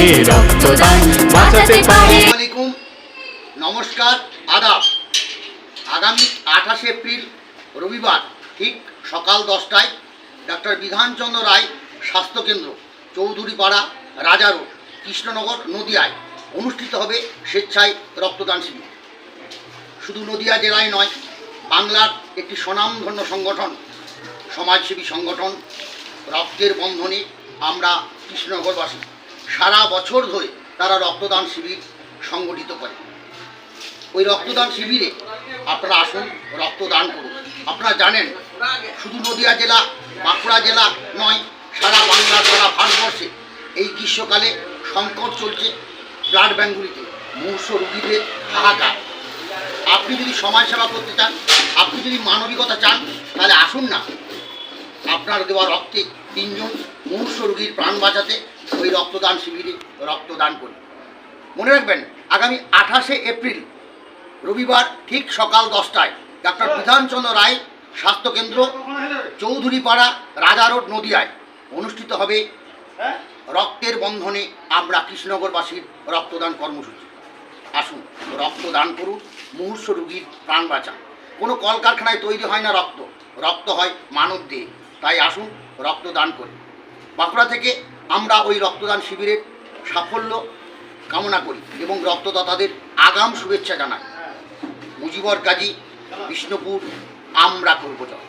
রক্তদান বাঁচাতে পারে। আসসালামু নমস্কার, আদাব। আগামী 28 এপ্রিল রবিবার ঠিক সকাল 10টায় ডক্টর বিধানচন্দ্র রায় স্বাস্থ্যকেন্দ্র, চৌধুরীপাড়া, রাজা রোড, কৃষ্ণনগর, নদিয়ায় অনুষ্ঠিত হবে স্বেচ্ছায় রক্তদান শিবির। শুধু নদিয়া জেলায় নয়, বাংলার একটি স্বনামধন্য সংগঠন, সমাজসেবী সংগঠন রক্তের বন্ধনে আমরা কৃষ্ণনগরবাসী সারা বছর ধরে তারা রক্তদান শিবির সংগঠিত করে। ওই রক্তদান শিবিরে আপনারা আসুন, রক্তদান করুন। আপনারা জানেন শুধু নদিয়া জেলা, বাঁকুড়া জেলা নয়, সারা বাংলা, সারা ভারতবর্ষে এই গ্রীষ্মকালে সংকট চলছে। ব্লাড ব্যাঙ্কগুলিতে মুমূর্ষু রোগীদের হাহাকার। আপনি যদি সমাজ সেবা করতে চান, আপনি যদি মানবিকতা চান, তাহলে আসুন না, আপনার দেওয়া রক্তে 3 জন মুমূর্ষু রোগীর প্রাণ বাঁচাতে ওই রক্তদান শিবিরে রক্তদান করি। মনে রাখবেন, আগামী 28 এপ্রিল রবিবার ঠিক সকাল 10টায় ডক্টর বিধানচন্দ্র রায় স্বাস্থ্যকেন্দ্র, চৌধুরীপাড়া, রাজা রোড, নদিয়ায় অনুষ্ঠিত হবে রক্তের বন্ধনে আমরা কৃষ্ণনগরবাসীর রক্তদান কর্মসূচি। আসুন, রক্তদান করুন, মুমূর্ষু রোগীর প্রাণ বাঁচান। কোনো কলকারখানায় তৈরি হয় না রক্ত, রক্ত হয় মানব দেহে। তাই আসুন, রক্তদান করি। বাঁকুড়া থেকে আমরা ওই রক্তদান শিবিরের সাফল্য কামনা করি এবং রক্তদাতাদের আগাম শুভেচ্ছা জানাই। মুজিবর কাজী, বিষ্ণুপুর, আমরা করব জয়।